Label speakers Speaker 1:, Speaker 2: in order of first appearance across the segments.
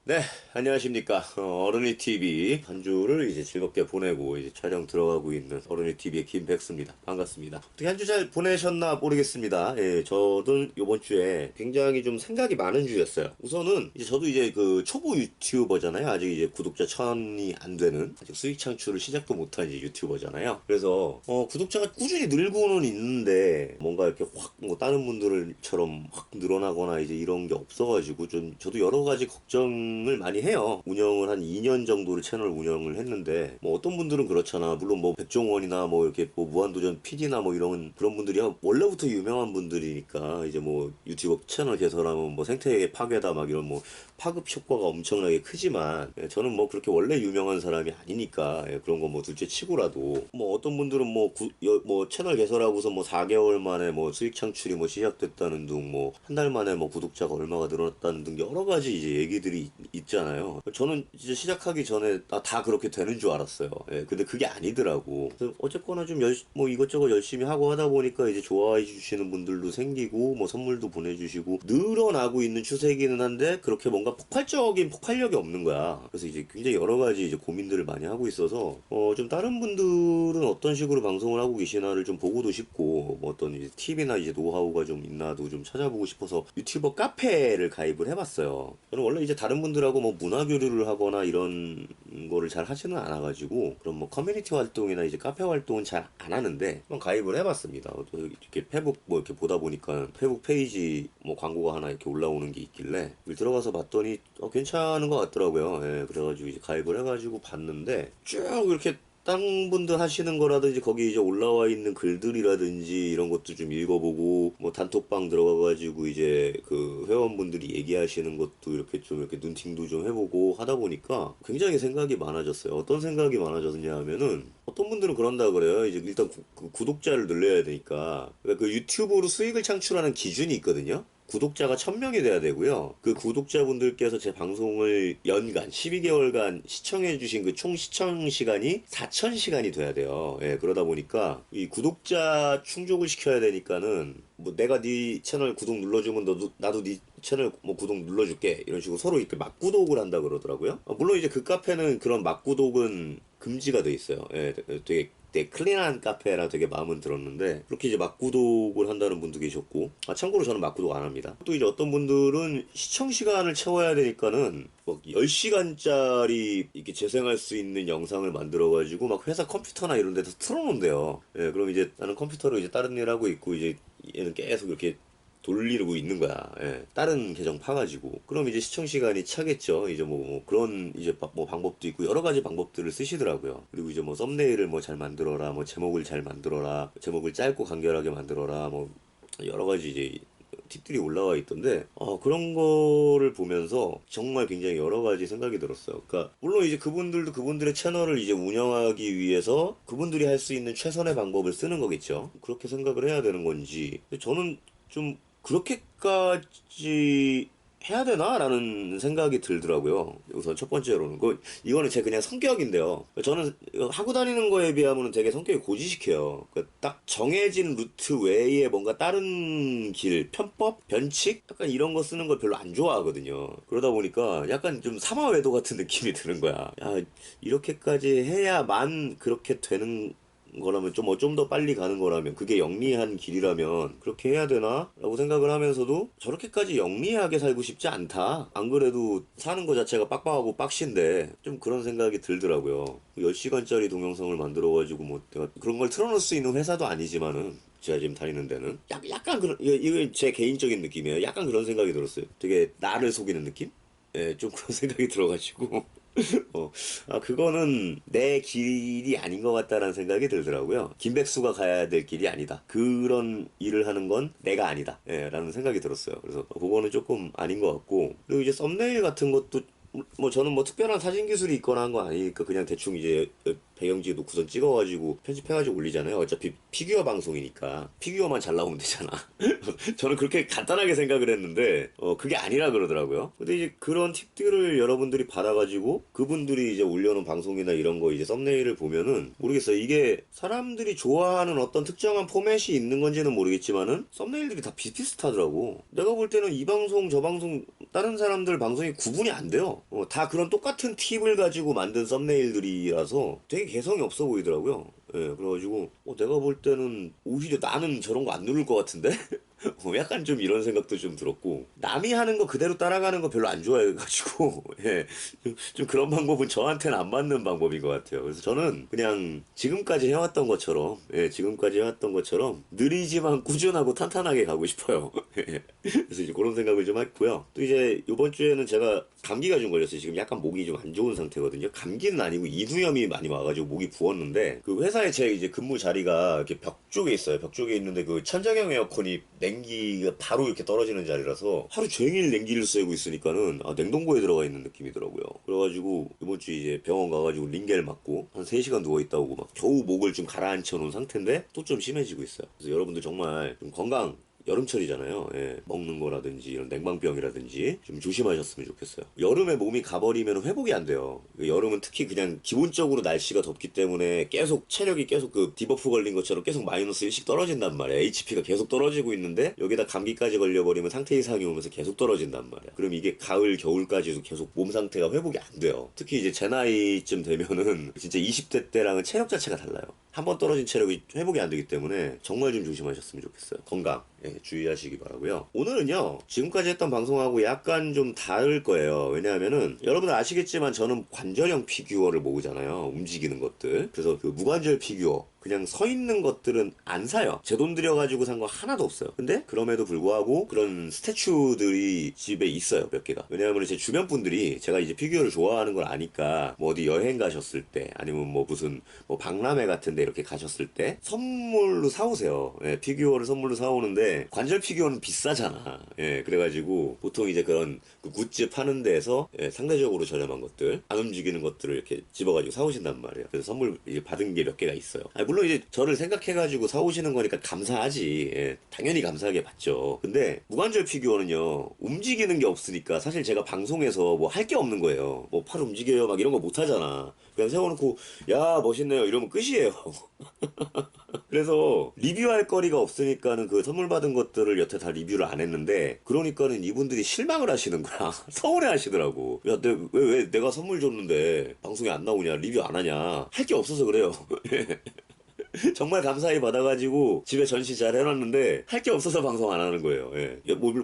Speaker 1: 네, 안녕하십니까. 어른이 TV 한 주를 이제 즐겁게 보내고 이제 촬영 들어가고 있는 어른이 TV의 김백수입니다. 반갑습니다. 어떻게 한 주 잘 보내셨나 모르겠습니다. 예, 저도 이번 주에 굉장히 좀 생각이 많은 주였어요. 우선은 이제 저도 이제 그 초보 유튜버잖아요. 아직 이제 구독자 1000이 안 되는 아직 수익 창출을 시작도 못한 이제 유튜버잖아요. 그래서 구독자가 꾸준히 늘고는 있는데 뭔가 이렇게 확 뭐 다른 분들처럼 확 늘어나거나 이제 이런 게 없어가지고 좀 저도 여러 가지 걱정을 많이 해요. 운영을 한 2년 정도를 채널 운영을 했는데 뭐 어떤 분들은 그렇잖아. 물론 뭐 백종원이나 뭐 이렇게 뭐 무한도전 PD나 뭐 이런 그런 분들이 원래부터 유명한 분들이니까 이제 뭐 유튜브 채널 개설하면 뭐 생태계 파괴다 막 이런 뭐 파급 효과가 엄청나게 크지만 저는 뭐 그렇게 원래 유명한 사람이 아니니까 그런 거 뭐 둘째 치고라도 뭐 어떤 분들은 뭐 채널 개설하고서 뭐 4개월 만에 뭐 수익 창출이 뭐 시작됐다는 둥 뭐 한 달 만에 뭐 구독자가 얼마가 늘어났다는 등 여러 가지 이제 얘기들이 있잖아요. 저는 이제 시작하기 전에 다 그렇게 되는 줄 알았어요. 근데 그게 아니더라고. 그래서 어쨌거나 좀 뭐 이것저것 열심히 하고 하다 보니까 이제 좋아해 주시는 분들도 생기고 뭐 선물도 보내주시고 늘어나고 있는 추세이기는 한데 그렇게 뭔가 폭발적인 폭발력이 없는 거야. 그래서 이제 굉장히 여러 가지 이제 고민들을 많이 하고 있어서 좀 다른 분들은 어떤 식으로 방송을 하고 계시나를 좀 보고도 싶고 뭐 어떤 이제 팁이나 이제 노하우가 좀 있나도 좀 찾아보고 싶어서 유튜버 카페를 가입을 해봤어요. 저는 원래 이제 다른 분들하고 뭐 문화 교류를 하거나 이런 거를 잘 하지는 않아가지고 그런 뭐 커뮤니티 활동이나 이제 카페 활동은 잘 안 하는데 한번 가입을 해봤습니다. 이렇게 페북 뭐 이렇게 보다 보니까 페북 페이지 뭐 광고가 하나 이렇게 올라오는 게 있길래 들어가서 봤더니 괜찮은 것 같더라고요. 그래가지고 이제 가입을 해가지고 봤는데 쭉 이렇게 다른 분들 하시는 거라든지 거기 이제 올라와 있는 글들이라든지 이런 것도 좀 읽어보고 뭐 단톡방 들어가가지고 이제 그 회원분들이 얘기하시는 것도 이렇게 좀 이렇게 눈팅도 좀 해보고 하다 보니까 굉장히 생각이 많아졌어요. 어떤 생각이 많아졌냐 하면은 어떤 분들은 그런다 그래요. 이제 일단 그 구독자를 늘려야 되니까 그러니까 그 유튜브로 수익을 창출하는 기준이 있거든요. 구독자가 1000명이 돼야 되고요. 그 구독자분들께서 제 방송을 연간 12개월간 시청해주신 그 총 시청 시간이 4000시간이 돼야 돼요. 그러다 보니까 이 구독자 충족을 시켜야 되니까는 뭐 내가 네 채널 구독 눌러주면 나도 네 채널 뭐 구독 눌러줄게 이런 식으로 서로 이렇게 막구독을 한다 그러더라고요. 물론 이제 그 카페는 그런 막구독은 금지가 돼 있어요. 되게 클린한 카페라 되게 마음은 들었는데 그렇게 이제 막구독을 한다는 분도 계셨고 참고로 저는 막구독 안 합니다. 또 이제 어떤 분들은 시청 시간을 채워야 되니까는 뭐 10시간짜리 이렇게 재생할 수 있는 영상을 만들어 가지고 막 회사 컴퓨터나 이런 데서 틀어놓은대요. 그럼 이제 나는 컴퓨터로 이제 다른 일 하고 있고 이제 얘는 계속 이렇게 돌리고 있는 거야. 다른 계정 파가지고. 그럼 이제 시청 시간이 차겠죠. 이제 뭐 그런 이제 뭐 방법도 있고 여러 가지 방법들을 쓰시더라고요. 그리고 이제 뭐 썸네일을 뭐 잘 만들어라, 뭐 제목을 잘 만들어라, 제목을 짧고 간결하게 만들어라, 뭐 여러 가지 이제 팁들이 올라와 있던데 그런 거를 보면서 정말 굉장히 여러 가지 생각이 들었어요. 그러니까 물론 이제 그분들도 그분들의 채널을 이제 운영하기 위해서 그분들이 할 수 있는 최선의 방법을 쓰는 거겠죠. 그렇게 생각을 해야 되는 건지 저는 좀 그렇게까지 해야 되나라는 생각이 들더라고요. 우선 첫 번째로는 이거는 제 그냥 성격인데요. 저는 하고 다니는 거에 비하면 되게 성격이 고지식해요. 딱 정해진 루트 외에 뭔가 다른 길, 편법, 변칙 약간 이런 거 쓰는 걸 별로 안 좋아하거든요. 그러다 보니까 약간 좀 사마외도 같은 느낌이 드는 거야. 야, 이렇게까지 해야만 그렇게 되는 거라면 좀 더 빨리 가는 거라면 그게 영리한 길이라면 그렇게 해야 되나? 라고 생각을 하면서도 저렇게까지 영리하게 살고 싶지 않다. 안 그래도 사는 거 자체가 빡빡하고 빡신데 좀 그런 생각이 들더라고요. 10시간짜리 동영상을 만들어가지고 뭐 내가 그런 걸 틀어놓을 수 있는 회사도 아니지만은 제가 지금 다니는 데는 약간 그런 이거 제 개인적인 느낌이에요. 약간 그런 생각이 들었어요. 되게 나를 속이는 느낌? 좀 그런 생각이 들어가지고 그거는 내 길이 아닌 것 같다라는 생각이 들더라고요. 김백수가 가야 될 길이 아니다. 그런 일을 하는 건 내가 아니다. 라는 생각이 들었어요. 그래서 그거는 조금 아닌 것 같고. 그리고 이제 썸네일 같은 것도 뭐 저는 뭐 특별한 사진 기술이 있거나 한 거 아니니까 그냥 대충 이제 배경지에 놓고선 찍어가지고 편집해가지고 올리잖아요. 어차피 피규어 방송이니까 피규어만 잘 나오면 되잖아. 저는 그렇게 간단하게 생각을 했는데 그게 아니라 그러더라고요. 근데 이제 그런 팁들을 여러분들이 받아가지고 그분들이 이제 올려놓은 방송이나 이런 거 이제 썸네일을 보면은 모르겠어요. 이게 사람들이 좋아하는 어떤 특정한 포맷이 있는 건지는 모르겠지만은 썸네일들이 다 비슷비슷하더라고. 내가 볼 때는 이 방송 저 방송 다른 사람들 방송이 구분이 안 돼요. 다 그런 똑같은 팁을 가지고 만든 썸네일들이라서 되게 개성이 없어 보이더라고요. 예, 그래가지고 내가 볼 때는 오히려 나는 저런 거 안 누를 것 같은데? 약간 좀 이런 생각도 좀 들었고 남이 하는 거 그대로 따라가는 거 별로 안 좋아해가지고 예, 좀 그런 방법은 저한테는 안 맞는 방법인 것 같아요. 그래서 저는 그냥 지금까지 해왔던 것처럼 지금까지 해왔던 것처럼 느리지만 꾸준하고 탄탄하게 가고 싶어요. 예. 그래서 이제 그런 생각을 좀 했고요. 또 이제 이번 주에는 제가 감기가 좀 걸렸어요. 지금 약간 목이 좀 안 좋은 상태거든요. 감기는 아니고 이두염이 많이 와가지고 목이 부었는데 그 회사에 제 이제 근무 자리가 이렇게 벽 쪽에 있어요. 벽 쪽에 있는데 그 천정형 에어컨이 냉기가 바로 이렇게 떨어지는 자리라서 하루 종일 냉기를 쐬고 있으니까는 냉동고에 들어가 있는 느낌이더라고요. 그래가지고 이번 주 이제 병원 가가지고 링겔 맞고 한 3시간 누워있다 오고 막 겨우 목을 좀 가라앉혀 놓은 상태인데 또 좀 심해지고 있어요. 그래서 여러분들 정말 좀 건강 여름철이잖아요. 예, 먹는 거라든지 이런 냉방병이라든지 좀 조심하셨으면 좋겠어요. 여름에 몸이 가버리면 회복이 안 돼요. 여름은 특히 그냥 기본적으로 날씨가 덥기 때문에 계속 체력이 계속 그 디버프 걸린 것처럼 계속 마이너스 1씩 떨어진단 말이야. HP가 계속 떨어지고 있는데 여기다 감기까지 걸려버리면 상태 이상이 오면서 계속 떨어진단 말이야. 그럼 이게 가을 겨울까지도 계속 몸 상태가 회복이 안 돼요. 특히 이제 제 나이쯤 되면은 진짜 20대 때랑은 체력 자체가 달라요. 한 번 떨어진 체력이 회복이 안 되기 때문에 정말 좀 조심하셨으면 좋겠어요. 건강 주의하시기 바라고요. 오늘은요 지금까지 했던 방송하고 약간 좀 다를 거예요. 왜냐하면은 여러분 아시겠지만 저는 관절형 피규어를 모으잖아요. 움직이는 것들. 그래서 그 무관절 피규어 그냥 서 있는 것들은 안 사요. 제 돈 들여가지고 산 거 하나도 없어요. 근데 그럼에도 불구하고 그런 스태츄들이 집에 있어요. 몇 개가. 왜냐하면 제 주변 분들이 제가 이제 피규어를 좋아하는 걸 아니까 뭐 어디 여행 가셨을 때 아니면 뭐 무슨 뭐 박람회 같은데 이렇게 가셨을 때 선물로 사오세요. 예, 피규어를 선물로 사오는데 관절 피규어는 비싸잖아. 예, 그래가지고 보통 이제 그런 그 굿즈 파는 데에서 상대적으로 저렴한 것들 안 움직이는 것들을 이렇게 집어가지고 사오신단 말이에요. 그래서 선물 이제 받은 게 몇 개가 있어요. 물론 이제 저를 생각해가지고 사오시는 거니까 감사하지. 당연히 감사하게 받죠. 근데 무관절 피규어는요 움직이는 게 없으니까 사실 제가 방송에서 뭐 할 게 없는 거예요. 뭐 팔 움직여요 막 이런 거 못 하잖아. 그냥 세워놓고 야 멋있네요 이러면 끝이에요. 그래서 리뷰할 거리가 없으니까는 그 선물 받은 것들을 여태 다 리뷰를 안 했는데 그러니까는 이분들이 실망을 하시는 거야. 서운해 하시더라고. 야, 왜 내가 선물 줬는데 방송에 안 나오냐 리뷰 안 하냐 할 게 없어서 그래요. 정말 감사히 받아가지고 집에 전시 잘 해놨는데 할 게 없어서 방송 안 하는 거예요.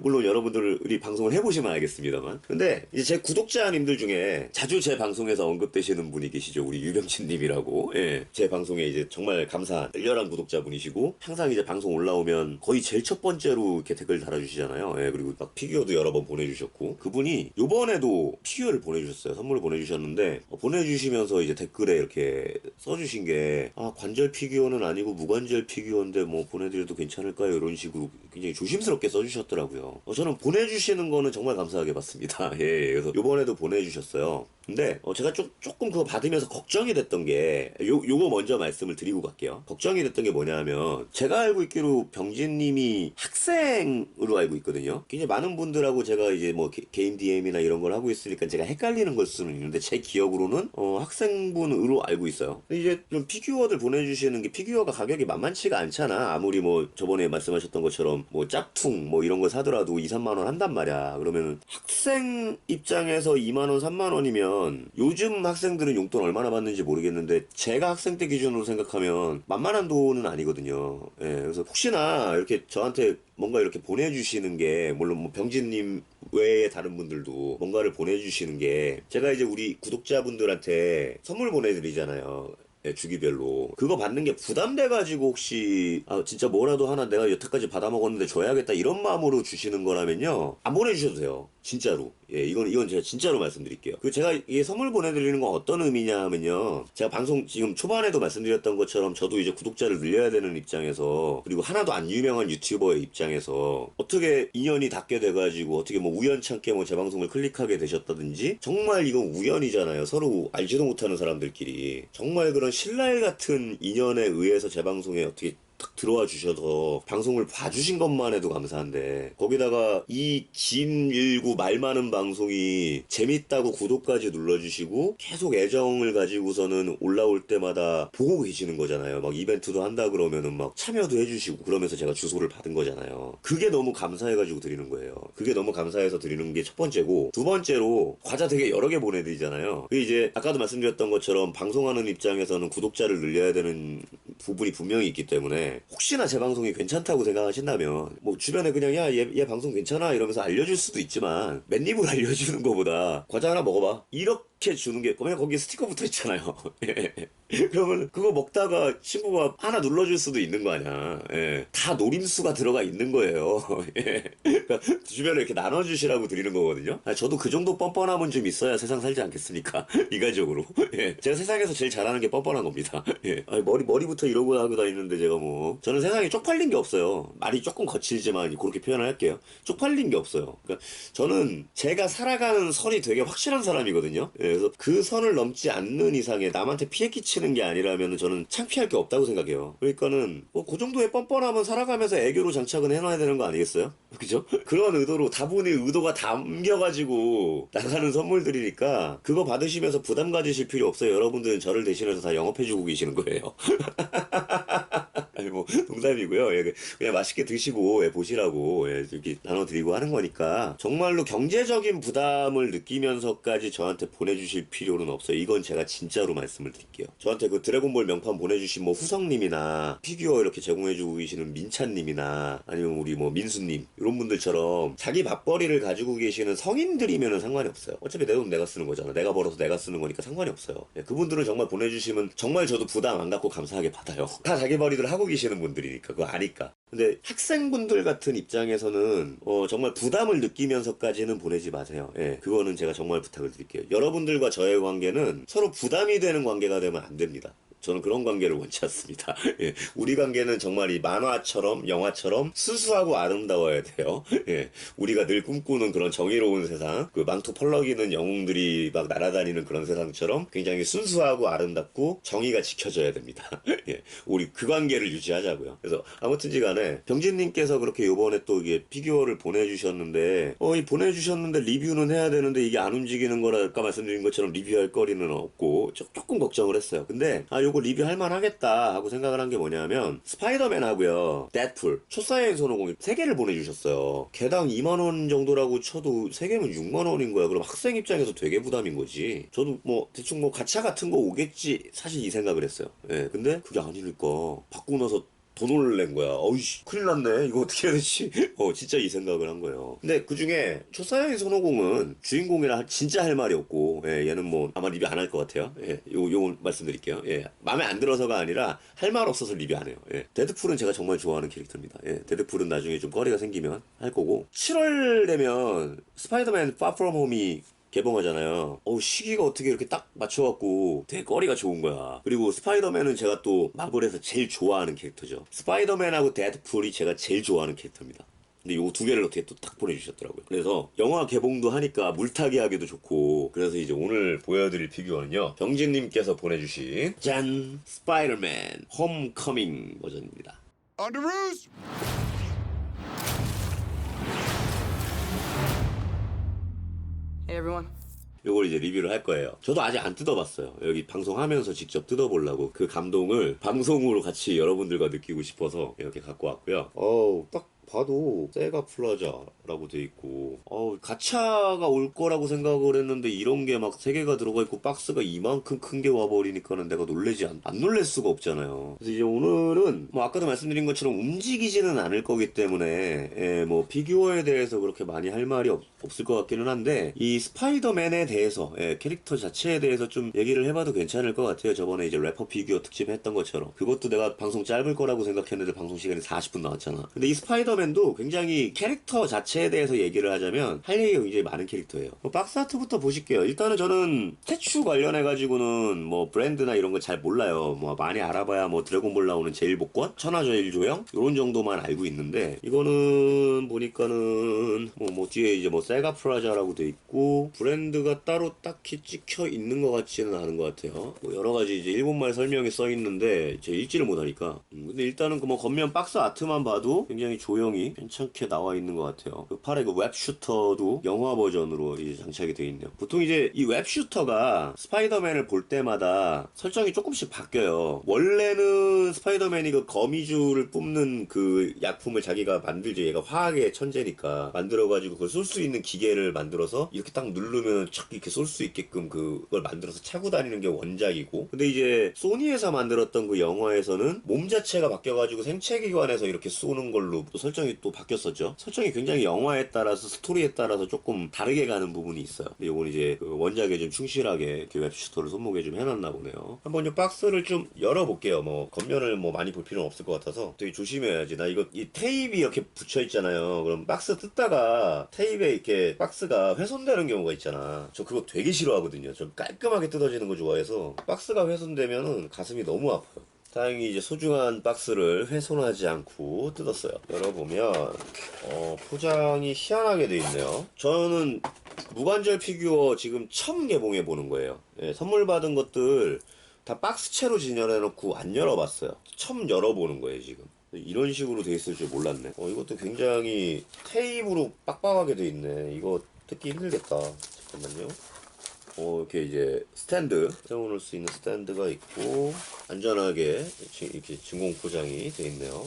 Speaker 1: 물론 여러분들이 방송을 해보시면 알겠습니다만. 근데 이제 제 구독자님들 중에 자주 제 방송에서 언급되시는 분이 계시죠. 우리 유병진님이라고. 제 방송에 이제 정말 감사한 열렬한 구독자분이시고 항상 이제 방송 올라오면 거의 제일 첫 번째로 이렇게 댓글 달아주시잖아요. 그리고 막 피규어도 여러 번 보내주셨고 그분이 요번에도 피규어를 보내주셨어요. 선물을 보내주셨는데 보내주시면서 이제 댓글에 이렇게 써주신 게 관절 피규어는 아니고 무관절 피규어인데 뭐 보내드려도 괜찮을까요? 이런 식으로 굉장히 조심스럽게 써주셨더라고요. 저는 보내주시는 거는 정말 감사하게 받습니다. 그래서 요번에도 보내주셨어요. 근데 제가 조금 그거 받으면서 걱정이 됐던 게 요거 먼저 말씀을 드리고 갈게요. 걱정이 됐던 게 뭐냐면 제가 알고 있기로 병진님이 학생으로 알고 있거든요. 굉장히 많은 분들하고 제가 이제 뭐 개인 DM이나 이런 걸 하고 있으니까 제가 헷갈리는 걸 수는 있는데 제 기억으로는 학생분으로 알고 있어요. 근데 이제 좀 피규어들 보내주시는 게 피규어가 가격이 만만치가 않잖아. 아무리 뭐 저번에 말씀하셨던 것처럼 뭐 짝퉁 뭐 이런 거 사더라도 2, 3만 원 한단 말이야. 그러면 학생 입장에서 2만 원, 3만 원이면 요즘 학생들은 용돈 얼마나 받는지 모르겠는데 제가 학생 때 기준으로 생각하면 만만한 돈은 아니거든요. 그래서 혹시나 이렇게 저한테 뭔가 이렇게 보내주시는 게 물론 뭐 병진님 외에 다른 분들도 뭔가를 보내주시는 게 제가 이제 우리 구독자분들한테 선물 보내드리잖아요. 주기별로 그거 받는 게 부담돼가지고 혹시 진짜 뭐라도 하나 내가 여태까지 받아먹었는데 줘야겠다 이런 마음으로 주시는 거라면요 안 보내주셔도 돼요. 진짜로. 예, 이건 제가 진짜로 말씀드릴게요. 그 제가 이게 선물 보내드리는 건 어떤 의미냐 하면요. 제가 방송 지금 초반에도 말씀드렸던 것처럼 저도 이제 구독자를 늘려야 되는 입장에서, 그리고 하나도 안 유명한 유튜버의 입장에서 어떻게 인연이 닿게 돼가지고 어떻게 뭐 우연찮게 뭐 제 방송을 클릭하게 되셨다든지, 정말 이건 우연이잖아요. 서로 알지도 못하는 사람들끼리. 정말 그런 신랄 같은 인연에 의해서 제 방송에 어떻게 딱 들어와 주셔서 방송을 봐주신 것만 해도 감사한데, 거기다가 이 긴 말 많은 방송이 재밌다고 구독까지 눌러주시고 계속 애정을 가지고서는 올라올 때마다 보고 계시는 거잖아요. 막 이벤트도 한다 그러면은 막 참여도 해주시고 그러면서 제가 주소를 받은 거잖아요. 그게 너무 감사해가지고 드리는 거예요. 그게 너무 감사해서 드리는 게 첫 번째고, 두 번째로 과자 되게 여러 개 보내드리잖아요. 그게 이제 아까도 말씀드렸던 것처럼 방송하는 입장에서는 구독자를 늘려야 되는 부분이 분명히 있기 때문에, 혹시나 제 방송이 괜찮다고 생각하신다면 뭐 주변에 그냥 야, 얘 방송 괜찮아 이러면서 알려줄 수도 있지만, 맨입으로 알려주는 거보다 과자 하나 먹어봐 이렇게 주는 게, 그냥 거기에 스티커 붙어 있잖아요. 그러면 그거 먹다가 친구가 하나 눌러줄 수도 있는 거 아니야. 예. 다 노림수가 들어가 있는 거예요. 예. 그러니까 주변에 이렇게 나눠주시라고 드리는 거거든요. 저도 그 정도 뻔뻔함은 좀 있어야 세상 살지 않겠습니까? 인간적으로. 예. 제가 세상에서 제일 잘하는 게 뻔뻔한 겁니다. 예. 아니, 머리부터 이러고 하고 다니는데 제가 뭐, 저는 세상에 쪽팔린 게 없어요. 말이 조금 거칠지만 그렇게 표현을 할게요. 쪽팔린 게 없어요. 그러니까 저는 제가 살아가는 선이 되게 확실한 사람이거든요. 예. 그래서 그 선을 넘지 않는 이상에 남한테 피해 끼치는 게 아니라면 저는 창피할 게 없다고 생각해요. 그러니까는 뭐 그 정도의 뻔뻔함은 살아가면서 애교로 장착은 해놔야 되는 거 아니겠어요? 그죠? 그런 의도로, 다분히 의도가 담겨가지고 나가는 선물들이니까 그거 받으시면서 부담 가지실 필요 없어요. 여러분들은 저를 대신해서 다 영업해주고 계시는 거예요. 아니 뭐 농담이고요. 예, 그냥 맛있게 드시고 보시라고 이렇게 나눠드리고 하는 거니까, 정말로 경제적인 부담을 느끼면서까지 저한테 보내주실 필요는 없어요. 이건 제가 진짜로 말씀을 드릴게요. 저한테 그 드래곤볼 명판 보내주신 뭐 후성님이나 피규어 이렇게 제공해주고 계시는 민찬님이나 아니면 우리 뭐 민수님 이런 분들처럼 자기 밥벌이를 가지고 계시는 성인들이면은 상관이 없어요. 어차피 내 돈 내가 쓰는 거잖아. 내가 벌어서 내가 쓰는 거니까 상관이 없어요. 그분들은 정말 보내주시면 정말 저도 부담 안 갖고 감사하게 받아요. 다 자기 벌이들 하고 계시는 분들이니까 그거 아니까. 근데 학생분들 같은 입장에서는 정말 부담을 느끼면서까지는 보내지 마세요. 예, 그거는 제가 정말 부탁을 드릴게요. 여러분들과 저의 관계는 서로 부담이 되는 관계가 되면 안 됩니다. 저는 그런 관계를 원치 않습니다. 예, 우리 관계는 정말 이 만화처럼 영화처럼 순수하고 아름다워야 돼요. 예, 우리가 늘 꿈꾸는 그런 정의로운 세상, 그 망토 펄럭이는 영웅들이 막 날아다니는 그런 세상처럼 굉장히 순수하고 아름답고 정의가 지켜져야 됩니다. 예, 우리 그 관계를 유지하자고요. 그래서 아무튼지 간에 병진님께서 그렇게 요번에 또 이게 피규어를 보내주셨는데, 이 보내주셨는데 리뷰는 해야 되는데 이게 안 움직이는 거라 아까 말씀드린 것처럼 리뷰할 거리는 없고 조금 걱정을 했어요. 근데 요거 리뷰할 만하겠다 하고 생각을 한 게 뭐냐면, 스파이더맨하고요 데드풀, 초사여인 손오공이 3개를 보내주셨어요. 개당 2만원 정도라고 쳐도 3개면 6만원인 거야. 그럼 학생 입장에서 되게 부담인 거지. 저도 뭐 대충 뭐 가차 같은 거 오겠지 사실 이 생각을 했어요. 예, 근데 그게 아니니까 받고 나서 더 놀란 거야. 어이씨, 큰일 났네. 이거 어떻게 해야 되지? 진짜 이 생각을 한 거예요. 근데 그 중에 초사여인 손오공은 주인공이라 진짜 할 말이 없고, 얘는 뭐 아마 리뷰 안 할 것 같아요. 요거 말씀드릴게요. 마음에 안 들어서가 아니라 할 말 없어서 리뷰 안 해요. 데드풀은 제가 정말 좋아하는 캐릭터입니다. 데드풀은 나중에 좀 거리가 생기면 할 거고, 7월 되면 스파이더맨 Far From Home이 개봉하잖아요. 시기가 어떻게 이렇게 딱 맞춰갖고 되게 거리가 좋은 거야. 그리고 스파이더맨은 제가 또 마블에서 제일 좋아하는 캐릭터죠. 스파이더맨하고 데드풀이 제가 제일 좋아하는 캐릭터입니다. 근데 요 2개를 어떻게 또 딱 보내주셨더라고요. 그래서 영화 개봉도 하니까 물타기 하기도 좋고, 그래서 이제 오늘 보여드릴 피규어는요, 병진님께서 보내주신 짠! 스파이더맨 홈커밍 버전입니다. Underoos! Hey everyone. 요걸 이제 리뷰를 할 거예요. 저도 아직 안 뜯어봤어요. 여기 방송하면서 직접 뜯어보려고, 그 감동을 방송으로 같이 여러분들과 느끼고 싶어서 이렇게 갖고 왔고요. 딱 봐도 세가 플라자라고 돼 있고, 가차가 올 거라고 생각을 했는데 이런 게 막 3개가 들어가 있고 박스가 이만큼 큰 게 와버리니까는 내가 안 놀랄 수가 없잖아요. 그래서 이제 오늘은 뭐 아까도 말씀드린 것처럼 움직이지는 않을 거기 때문에 뭐 피규어에 대해서 그렇게 많이 할 말이 없을 것 같기는 한데, 이 스파이더맨에 대해서 캐릭터 자체에 대해서 좀 얘기를 해봐도 괜찮을 것 같아요. 저번에 이제 래퍼 피규어 특집 했던 것처럼. 그것도 내가 방송 짧을 거라고 생각했는데 방송 시간이 40분 나왔잖아. 근데 이 스파이더 스파이더맨도 굉장히 캐릭터 자체에 대해서 얘기를 하자면 할 얘기가 굉장히 많은 캐릭터예요. 박스 아트부터 보실게요. 일단은 저는 스태츄 관련해가지고는 뭐 브랜드나 이런 거 잘 몰라요. 뭐 많이 알아봐야 뭐 드래곤볼 나오는 제일복권, 천하제일조형 이런 정도만 알고 있는데, 이거는 보니까는 뭐 뒤에 이제 뭐 세가 프라자라고 돼 있고 브랜드가 따로 딱히 찍혀 있는 것 같지는 않은 것 같아요. 뭐 여러 가지 이제 일본말 설명이 써 있는데 제가 읽지를 못하니까. 근데 일단은 그 뭐 겉면 박스 아트만 봐도 굉장히 조형이 괜찮게 나와 있는 것 같아요. 그 팔에 그 웹슈터도 영화 버전으로 이제 장착이 되어 있네요. 보통 이제 이 웹슈터가 스파이더맨을 볼 때마다 설정이 조금씩 바뀌어요. 원래는 스파이더맨이 그 거미줄을 뿜는 그 약품을 자기가 만들죠. 얘가 화학의 천재니까 만들어가지고 그걸 쏠 수 있는 기계를 만들어서 이렇게 딱 누르면 착 이렇게 쏠 수 있게끔 그걸 만들어서 차고 다니는 게 원작이고, 근데 이제 소니에서 만들었던 그 영화에서는 몸 자체가 바뀌어가지고 생체기관에서 이렇게 쏘는 걸로 또 설정이 또 바뀌었었죠. 설정이 굉장히 영화에 따라서 스토리에 따라서 조금 다르게 가는 부분이 있어요. 근데 이건 이제 그 원작에 좀 충실하게 이렇게 웹슈터를 손목에 좀 해놨나 보네요. 한번 이 박스를 좀 열어볼게요. 뭐 겉면을 뭐 많이 볼 필요는 없을 것 같아서 되게 조심해야지. 나 이거 이 테이프이 이렇게 붙여 있잖아요. 그럼 박스 뜯다가 테이프에 이렇게 박스가 훼손되는 경우가 있잖아. 저 그거 되게 싫어하거든요. 저 깔끔하게 뜯어지는 거 좋아해서 박스가 훼손되면은 가슴이 너무 아파요. 다행히 이제 소중한 박스를 훼손하지 않고 뜯었어요. 열어보면 포장이 희한하게 돼 있네요. 저는 무관절 피규어 지금 처음 개봉해 보는 거예요. 예, 선물 받은 것들 다 박스채로 진열해 놓고 안 열어봤어요. 처음 열어보는 거예요 지금. 이런 식으로 돼 있을 줄 몰랐네. 이것도 굉장히 테이프로 빡빡하게 돼 있네. 이거 뜯기 힘들겠다. 잠깐만요. 이렇게 이제 스탠드 세워놓을 수 있는 스탠드가 있고 안전하게 이렇게 진공 포장이 돼 있네요.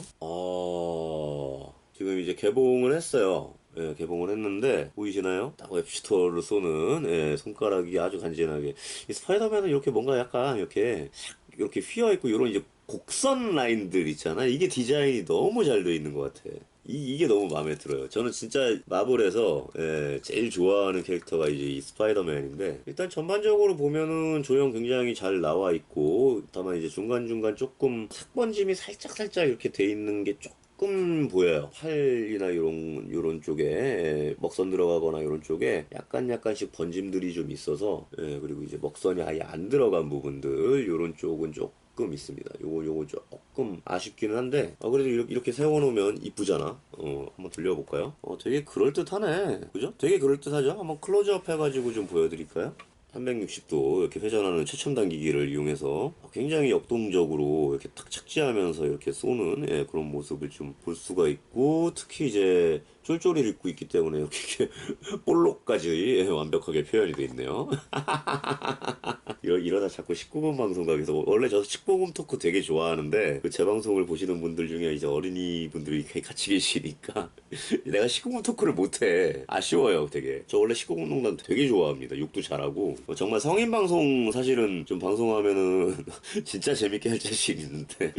Speaker 1: 지금 이제 개봉을 했어요. 예, 개봉을 했는데 보이시나요? 딱 웹슈터를 쏘는, 예, 손가락이 아주 간지나게. 이 스파이더맨은 이렇게 뭔가 약간 이렇게 이렇게 휘어 있고 이런 이제 곡선 라인들 있잖아. 이게 디자인이 너무 잘 돼 있는 것 같아. 이게 너무 마음에 들어요. 저는 진짜 마블에서, 예, 제일 좋아하는 캐릭터가 이제 이 스파이더맨인데, 일단 전반적으로 보면은 조형 굉장히 잘 나와 있고, 다만 이제 중간중간 조금 색번짐이 살짝 이렇게 돼 있는 게 조금 보여요. 팔이나 요런 쪽에, 예, 먹선 들어가거나 요런 쪽에 약간씩 번짐들이 좀 있어서, 예, 그리고 이제 먹선이 아예 안 들어간 부분들 요런 쪽은 조금 있습니다. 요거 조금 아쉽기는 한데, 그래도 이렇게 세워놓으면 이쁘잖아. 한번 돌려볼까요? 되게 그럴듯하네. 그죠? 되게 그럴듯하죠? 한번 클로즈업 해가지고 좀 보여드릴까요? 360도 이렇게 회전하는 최첨 단기기를 이용해서 굉장히 역동적으로 이렇게 탁 착지하면서 이렇게 쏘는, 예, 그런 모습을 좀 볼 수가 있고, 특히 이제 쫄쫄이를 입고 있기 때문에 이렇게 볼록까지, 예, 완벽하게 표현이 되어 있네요. 이러다 자꾸 19금 방송 가게서, 원래 저 19금 토크 되게 좋아하는데 그 제 방송을 보시는 분들 중에 이제 어린이 분들이 같이 계시니까 내가 19금 토크를 못해. 아쉬워요 되게. 저 원래 19금 농담 되게 좋아합니다. 욕도 잘하고. 정말 성인 방송 사실은 좀 방송하면은 진짜 재밌게 할 자신 있는데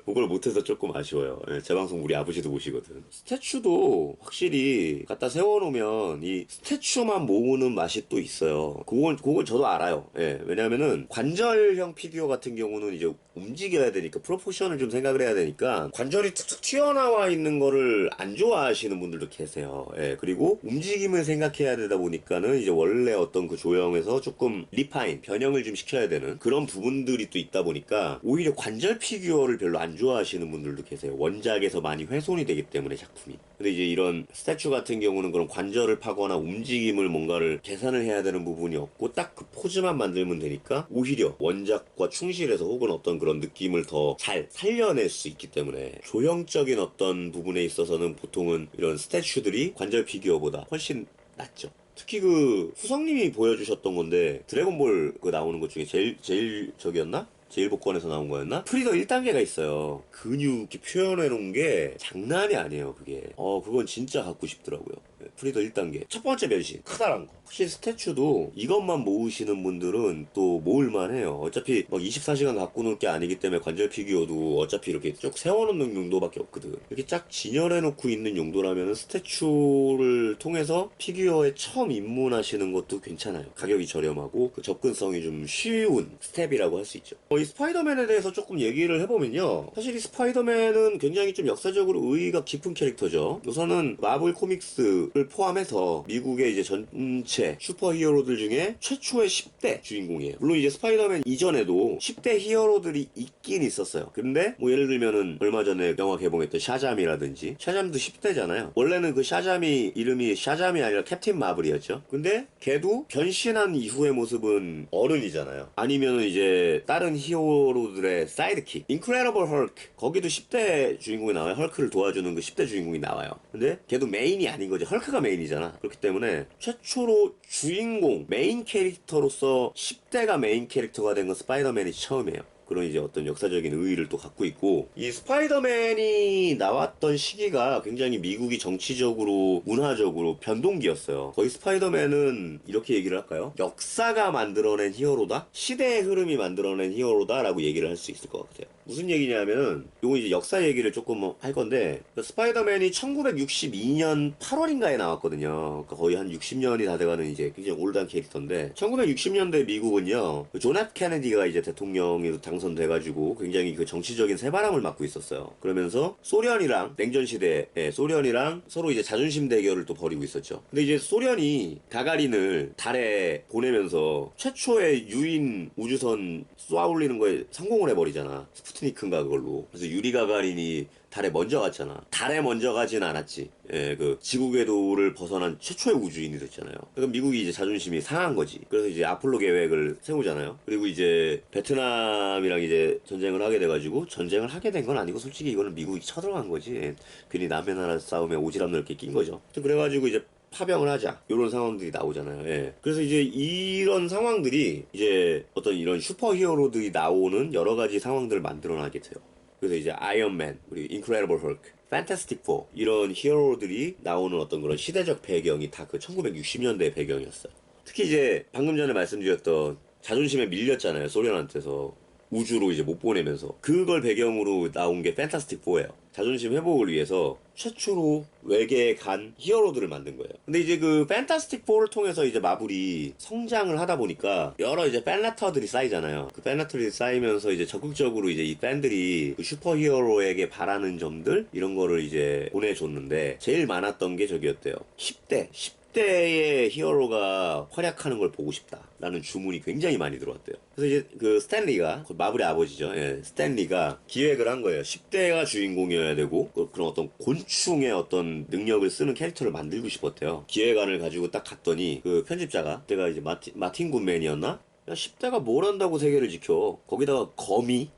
Speaker 1: 그걸 못해서 조금 아쉬워요. 예, 제 방송 우리 아버지도 보시거든. 스태츄도 확실히 갖다 세워놓으면 이 스태츄만 모으는 맛이 또 있어요. 그걸 저도 알아요. 예, 왜냐면은 관절형 피규어 같은 경우는 이제 움직여야 되니까 프로포션을 좀 생각을 해야 되니까 관절이 툭툭 튀어나와 있는 거를 안 좋아하시는 분들도 계세요. 예, 그리고 움직임을 생각해야 되다 보니까는 이제 원래 어떤 그 조형에서 조금 리파인, 변형을 좀 시켜야 되는 그런 부분들이 또 있다 보니까 오히려 관절 피규어를 별로 안 좋아하시는 분들도 계세요. 원작에서 많이 훼손이 되기 때문에 작품이. 근데 이제 이런 스태츄 같은 경우는 그런 관절을 파거나 움직임을 뭔가를 계산을 해야 되는 부분이 없고 딱 그 포즈만 만들면 되니까 오히려 원작과 충실해서 혹은 어떤 그런 느낌을 더 잘 살려낼 수 있기 때문에 조형적인 어떤 부분에 있어서는 보통은 이런 스태츄들이 관절 피규어보다 훨씬 낫죠. 특히 그 후성님이 보여주셨던 건데 드래곤볼 그 나오는 것 중에 제일 저기였나? 제일복권에서 나온 거였나? 프리더 1단계가 있어요. 근육 이렇게 표현해 놓은 게 장난이 아니에요, 그게. 그건 진짜 갖고 싶더라고요. 프리더 1단계. 첫 번째 변신. 커다란 거. 확실히 스태츄도 이것만 모으시는 분들은 또 모을만 해요. 어차피 막 24시간 갖고 놀 게 아니기 때문에 관절 피규어도 어차피 이렇게 쭉 세워놓는 용도밖에 없거든. 이렇게 쫙 진열해놓고 있는 용도라면 스태츄를 통해서 피규어에 처음 입문하시는 것도 괜찮아요. 가격이 저렴하고 그 접근성이 좀 쉬운 스텝이라고 할 수 있죠. 이 스파이더맨에 대해서 조금 얘기를 해보면요. 사실 이 스파이더맨은 굉장히 좀 역사적으로 의의가 깊은 캐릭터죠. 우선은 마블 코믹스를 포함해서 미국의 이제 전체 슈퍼히어로들 중에 최초의 10대 주인공이에요. 물론 이제 스파이더맨 이전에도 10대 히어로들이 있긴 있었어요. 근데 뭐 예를 들면은 얼마 전에 영화 개봉했던 샤잠이라든지, 샤잠도 10대잖아요. 원래는 그 샤잠이 이름이 샤잠이 아니라 캡틴 마블이었죠. 근데 걔도 변신한 이후의 모습은 어른이잖아요. 아니면은 이제 다른 히어로들의 사이드킥, 인크레더블 헐크, 거기도 10대 주인공이 나와요. 헐크를 도와주는 그 10대 주인공이 나와요. 근데 걔도 메인이 아닌 거지. 헐크가 메인이잖아. 그렇기 때문에 최초로 주인공, 메인 캐릭터로서 10대가 메인 캐릭터가 된 건 스파이더맨이 처음이에요. 그런 이제 어떤 역사적인 의의를 또 갖고 있고, 이 스파이더맨이 나왔던 시기가 굉장히 미국이 정치적으로 문화적으로 변동기였어요. 거의 스파이더맨은 이렇게 얘기를 할까요? 역사가 만들어낸 히어로다? 시대의 흐름이 만들어낸 히어로다? 라고 얘기를 할 수 있을 것 같아요. 무슨 얘기냐면은 요거 이제 역사 얘기를 조금 할 건데, 스파이더맨이 1962년 8월인가에 나왔거든요. 그러니까 거의 한 60년이 다 돼가는 이제 굉장히 올드한 캐릭터인데, 1960년대 미국은요, 존 F 케네디가 이제 대통령으로 당선돼가지고 굉장히 그 정치적인 새바람을 맞고 있었어요. 그러면서 소련이랑 냉전 시대에 소련이랑 서로 이제 자존심 대결을 또 벌이고 있었죠. 근데 이제 소련이 가가린을 달에 보내면서 최초의 유인 우주선 쏘아 올리는 거에 성공을 해버리잖아. 스푸트니크인가 그걸로. 그래서 유리 가가린이 달에 먼저 갔잖아. 달에 먼저 가진 않았지. 예, 그 지구 궤도를 벗어난 최초의 우주인이 됐잖아요. 그러니까 미국이 이제 자존심이 상한 거지. 그래서 이제 아폴로 계획을 세우잖아요. 그리고 이제 베트남이랑 이제 전쟁을 하게 돼가지고, 전쟁을 하게 된 건 아니고 솔직히 이거는 미국이 쳐들어간 거지. 예, 괜히 남의 나라 싸움에 오지랖 넓게 낀 거죠. 그래가지고 이제 파병을 하자, 이런 상황들이 나오잖아요. 예. 그래서 이제 이런 상황들이 이제 어떤 이런 슈퍼히어로들이 나오는 여러 가지 상황들을 만들어나게 돼요. 그래서 이제 아이언맨, 그리고 인크레디블 헐크, 판타스틱 4 이런 히어로들이 나오는 어떤 그런 시대적 배경이 다 그 1960년대 배경이었어요. 특히 이제 방금 전에 말씀드렸던 자존심에 밀렸잖아요, 소련한테서. 우주로 이제 못 보내면서. 그걸 배경으로 나온 게 판타스틱 4예요. 자존심 회복을 위해서 최초로 외계에 간 히어로들을 만든 거예요. 근데 이제 그 판타스틱 4를 통해서 이제 마블이 성장을 하다 보니까 여러 이제 팬레터들이 쌓이잖아요. 그 팬레터들이 쌓이면서 이제 적극적으로 이제 이 팬들이 그 슈퍼 히어로에게 바라는 점들 이런 거를 이제 보내줬는데, 제일 많았던 게 저기였대요. 10대의 히어로가 활약하는 걸 보고 싶다 라는 주문이 굉장히 많이 들어왔대요. 그래서 이제 그 스탠리가, 마블의 아버지죠. 예, 스탠리가 기획을 한 거예요. 10대가 주인공이어야 되고 그런 어떤 곤충의 어떤 능력을 쓰는 캐릭터를 만들고 싶었대요. 기획안을 가지고 딱 갔더니 그 편집자가, 그때가 이제 마틴 굿맨이었나? 야, 10대가 뭘 한다고 세계를 지켜. 거기다가 거미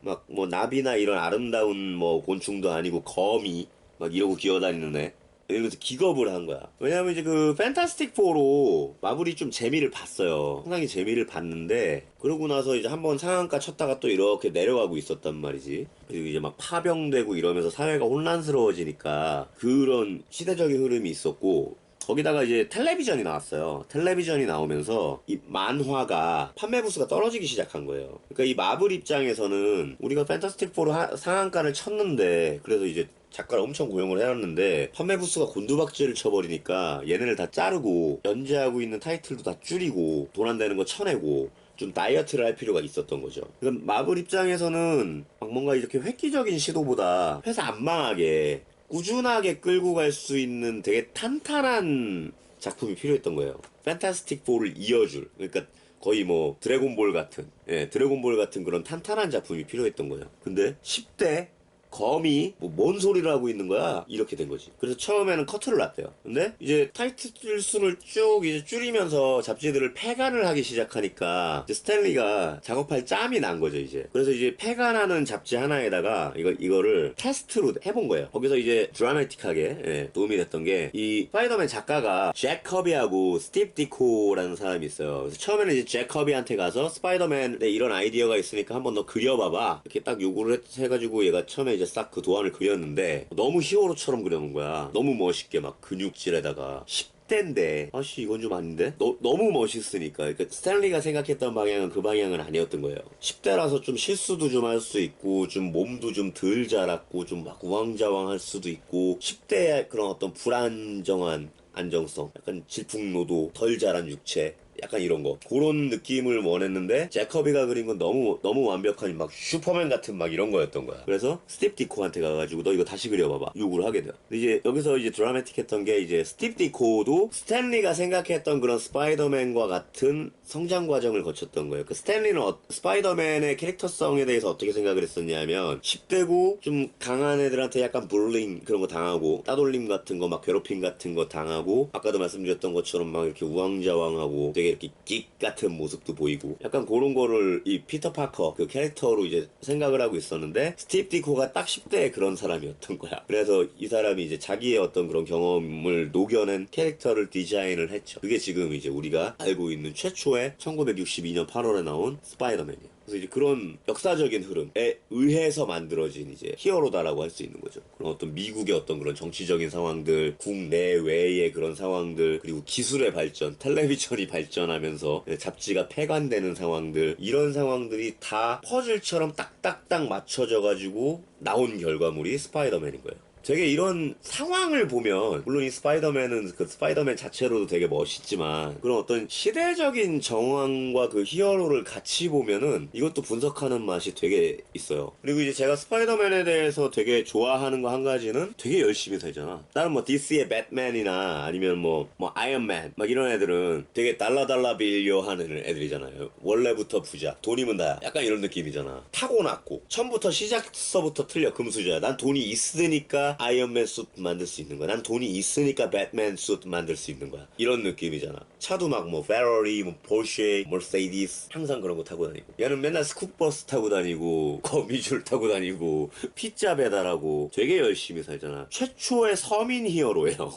Speaker 1: 막 뭐 나비나 이런 아름다운 뭐 곤충도 아니고 거미 막 이러고 기어다니는 애. 이러면서 기겁을 한 거야. 왜냐면 이제 그 판타스틱 4로 마블이 좀 재미를 봤어요. 상당히 재미를 봤는데, 그러고 나서 이제 한번 상한가 쳤다가 또 이렇게 내려가고 있었단 말이지. 그리고 이제 막 파병되고 이러면서 사회가 혼란스러워지니까 그런 시대적인 흐름이 있었고, 거기다가 이제 텔레비전이 나왔어요. 텔레비전이 나오면서 이 만화가 판매 부수가 떨어지기 시작한 거예요. 그러니까 이 마블 입장에서는 우리가 판타스틱 4로 상한가를 쳤는데, 그래서 이제 작가를 엄청 고용을 해놨는데 판매 부수가 곤두박질을 쳐버리니까 얘네를 다 자르고 연재하고 있는 타이틀도 다 줄이고 돈 안 되는 거 쳐내고 좀 다이어트를 할 필요가 있었던 거죠. 그러니까 마블 입장에서는 막 뭔가 이렇게 획기적인 시도보다 회사 안 망하게 꾸준하게 끌고 갈 수 있는 되게 탄탄한 작품이 필요했던 거예요. 판타스틱 4를 이어줄, 그러니까 거의 뭐 드래곤볼 같은, 드래곤볼 같은 그런 탄탄한 작품이 필요했던 거예요. 근데 10대 거미 뭔 소리를 하고 있는 거야, 이렇게 된 거지. 그래서 처음에는 커트를 놨대요. 근데 이제 타이틀 수를 쭉 이제 줄이면서 잡지들을 폐간을 하기 시작하니까 이제 스탠리가 작업할 짬이 난 거죠, 이제. 그래서 이제 폐간하는 잡지 하나에다가 이거를 테스트로 해본 거예요. 거기서 이제 드라마틱하게 도움이 됐던 게, 이 스파이더맨 작가가 잭 커비하고 스티브 디코라는 사람이 있어요. 그래서 처음에는 이제 잭 커비한테 가서 스파이더맨에 이런 아이디어가 있으니까 한번 너 그려봐봐, 이렇게 딱 요구를 해가지고 얘가 처음에 이제 싹 그 도안을 그렸는데 너무 히어로처럼 그려놓은 거야. 너무 멋있게 막 근육질에다가 10대인데 아씨 이건 좀 아닌데? 너무 멋있으니까. 그러니까 스탠리가 생각했던 방향은 그 방향은 아니었던 거예요. 10대라서 좀 실수도 좀 할 수 있고 좀 몸도 좀 덜 자랐고 좀 막 우왕좌왕할 수도 있고 10대의 그런 어떤 불안정한 안정성, 약간 질풍노도, 덜 자란 육체, 약간 이런 거 그런 느낌을 원했는데 제커비가 그린 건 너무 완벽한 막 슈퍼맨 같은 막 이런 거였던 거야. 그래서 스티브 디코한테 가가지고 너 이거 다시 그려봐봐 요구를 하게 돼요. 근데 이제 여기서 이제 드라마틱했던 게 이제 스티브 디코도 스탠리가 생각했던 그런 스파이더맨과 같은 성장 과정을 거쳤던 거예요. 그 스탠리는 스파이더맨의 캐릭터성에 대해서 어떻게 생각을 했었냐면 10대고 좀 강한 애들한테 약간 불링 그런 거 당하고 따돌림 같은 거 막 괴롭힘 같은 거 당하고 아까도 말씀드렸던 것처럼 막 이렇게 우왕좌왕하고 되게 이렇게 긱 같은 모습도 보이고 약간 그런 거를 이 피터 파커 그 캐릭터로 이제 생각을 하고 있었는데 스티브 디코가 딱 10대의 그런 사람이었던 거야. 그래서 이 사람이 이제 자기의 어떤 그런 경험을 녹여낸 캐릭터를 디자인을 했죠. 그게 지금 이제 우리가 알고 있는 최초의 1962년 8월에 나온 스파이더맨이에요. 그래서 이제 그런 역사적인 흐름에 의해서 만들어진 이제 히어로다라고 할 수 있는 거죠. 그런 어떤 미국의 어떤 그런 정치적인 상황들, 국내외의 그런 상황들, 그리고 기술의 발전, 텔레비전이 발전하면서 잡지가 폐간되는 상황들, 이런 상황들이 다 퍼즐처럼 딱딱딱 맞춰져 가지고 나온 결과물이 스파이더맨인 거예요. 되게 이런 상황을 보면 물론 이 스파이더맨은 그 스파이더맨 자체로도 되게 멋있지만 그런 어떤 시대적인 정황과 그 히어로를 같이 보면은 이것도 분석하는 맛이 되게 있어요. 그리고 이제 제가 스파이더맨에 대해서 되게 좋아하는 거 한 가지는 되게 열심히 살잖아. 다른 뭐 DC의 배트맨이나 아니면 뭐 아이언맨 막 이런 애들은 되게 달라달라 빌려 하는 애들이잖아요. 원래부터 부자, 돈이면 다야. 약간 이런 느낌이잖아. 타고났고 처음부터 시작서부터 틀려. 금수저야. 난 돈이 있으니까 아이언맨 수 만들 수 있는 거야. 난 돈이 있으니까 배트맨 수 만들 수 있는 거야. 이런 느낌이잖아. 차도 막 뭐 페러리, 뭐 포르쉐, 머세디스 항상 그런 거 타고 다니고. 얘는 맨날 스쿱버스 타고 다니고 거미줄 타고 다니고 피자 배달하고 되게 열심히 살잖아. 최초의 서민 히어로예요.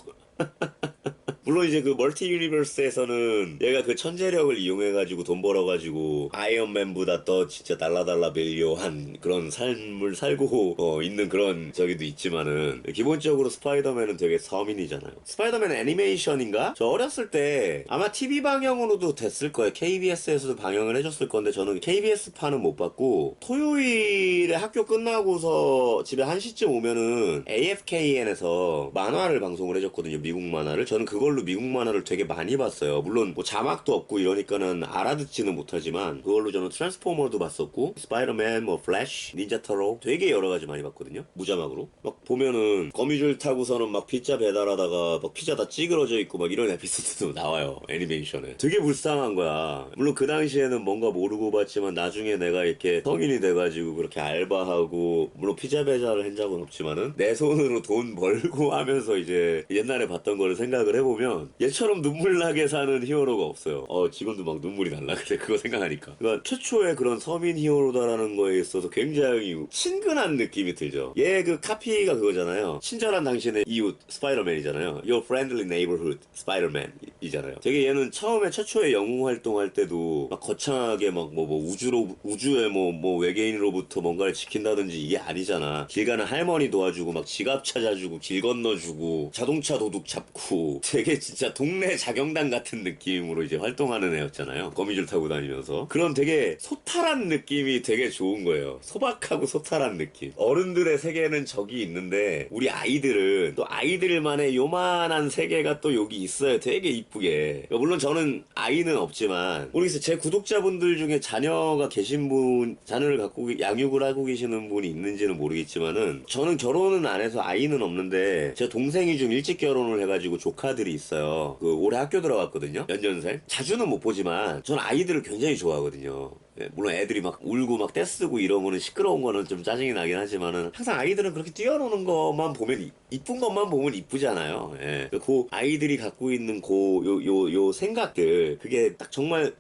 Speaker 1: 물론 이제 그 멀티 유니버스에서는 얘가 그 천재력을 이용해가지고 돈 벌어가지고 아이언맨보다 더 진짜 달라달라 빌려한 그런 삶을 살고 있는 그런 저기도 있지만은 기본적으로 스파이더맨은 되게 서민이잖아요. 스파이더맨 애니메이션인가? 저 어렸을 때 아마 TV 방영으로도 됐을 거예요. KBS에서도 방영을 해줬을 건데 저는 KBS판은 못 봤고 토요일에 학교 끝나고서 집에 1시쯤 오면은 AFKN에서 만화를 방송을 해줬거든요. 미국 만화를. 저는 그걸로 미국 만화를 되게 많이 봤어요. 물론 뭐 자막도 없고 이러니까는 알아듣지는 못하지만 그걸로 저는 트랜스포머도 봤었고 스파이더맨, 뭐 플래시, 닌자 터로 되게 여러 가지 많이 봤거든요. 무자막으로. 막 보면은 거미줄 타고서는 막 피자 배달하다가 막 피자 다 찌그러져 있고 막 이런 에피소드도 나와요. 애니메이션에. 되게 불쌍한 거야. 물론 그 당시에는 뭔가 모르고 봤지만 나중에 내가 이렇게 성인이 돼가지고 그렇게 알바하고 물론 피자 배달을 한 적은 없지만은 내 손으로 돈 벌고 하면서 이제 옛날에 봤던 거를 생각을 해보면 얘처럼 눈물 나게 사는 히어로가 없어요. 지금도 막 눈물이 날라 그래 그거 생각하니까. 그러니까 최초의 그런 서민 히어로다라는 거에 있어서 굉장히 친근한 느낌이 들죠. 얘 그 카피가 그거잖아요. 친절한 당신의 이웃 스파이더맨이잖아요. Your friendly neighborhood 스파이더맨이잖아요. 되게 얘는 처음에 최초의 영웅 활동할 때도 막 거창하게 막 우주에 뭐 외계인으로부터 뭔가를 지킨다든지 이게 아니잖아. 길 가는 할머니 도와주고 막 지갑 찾아주고 길 건너주고 자동차 도둑 잡고 되게 진짜 동네 자경단 같은 느낌으로 이제 활동하는 애였잖아요. 거미줄 타고 다니면서. 그런 되게 소탈한 느낌이 되게 좋은 거예요. 소박하고 소탈한 느낌. 어른들의 세계는 저기 있는데 우리 아이들은 또 아이들만의 요만한 세계가 또 여기 있어요. 되게 이쁘게. 물론 저는 아이는 없지만 모르겠어요. 제 구독자분들 중에 자녀가 계신 분, 자녀를 갖고 양육을 하고 계시는 분이 있는지는 모르겠지만은 저는 결혼은 안 해서 아이는 없는데 제 동생이 좀 일찍 결혼을 해가지고 조카들이 있어요. 그 올해 학교 들어갔거든요. 연년생. 자주는 못 보지만 전 아이들을 굉장히 좋아하거든요. 예, 물론 애들이 막 울고 막 떼쓰고 이러면은 시끄러운 거는 좀 짜증이 나긴 하지만은 항상 아이들은 그렇게 뛰어노는 것만 보면 이쁜 것만 보면 이쁘잖아요. 예. 그 아이들이 갖고 있는 요 생각들 그게 딱 정말